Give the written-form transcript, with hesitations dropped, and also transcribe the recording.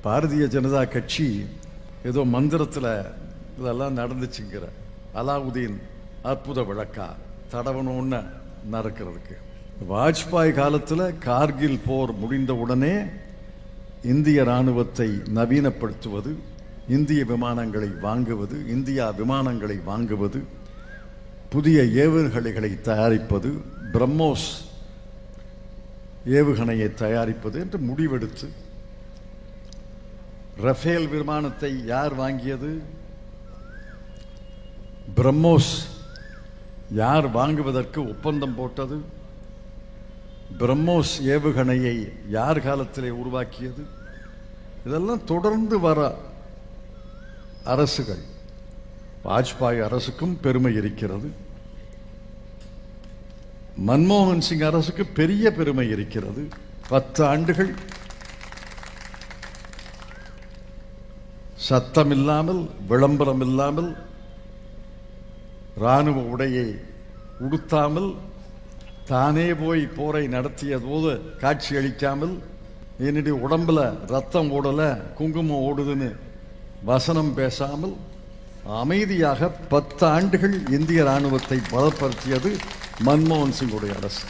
பாரதிய ஜனதா கட்சி ஏதோ மந்திரத்தில் இதெல்லாம் நடந்துச்சுங்கிற அலாவுதீன் அற்புத விளக்கா தடவணும்னு நடக்கிறதுக்கு. வாஜ்பாய் காலத்தில் கார்கில் போர் முடிந்த உடனே இந்திய இராணுவத்தை நவீனப்படுத்துவது, இந்திய விமானங்களை வாங்குவது, இந்தியா விமானங்களை வாங்குவது, புதிய ஏவுகணைகளை தயாரிப்பது, பிரம்மோஸ் ஏவுகணையை தயாரிப்பது என்று முடிவெடுத்து ரஃபேல் விமானத்தை யார் வாங்கியது? பிரம்மோஸ் யார் வாங்குவதற்கு ஒப்பந்தம் போட்டது? பிரம்மோஸ் ஏவுகணையை யார் காலத்திலே உருவாக்கியது? இதெல்லாம் தொடர்ந்து வர அரசுகள். வாஜ்பாய் அரசுக்கும் பெருமை இருக்கிறது, மன்மோகன் சிங் அரசுக்கு பெரிய பெருமை இருக்கிறது. 10 ஆண்டுகள் சத்தமில்லாமல், விளம்பரம் இல்லாமல், இராணுவ உடையை உடுத்தாமல், தானே போய் போரை நடத்திய போது காட்சி அளிக்காமல், என்னுடைய உடம்புல ரத்தம் ஓடல, குங்குமம் ஓடுதுன்னு வசனம் பேசாமல் அமைதியாக 10 ஆண்டுகள் இந்திய இராணுவத்தை பலப்படுத்தியது மன்மோகன் சிங்குடைய அரசு.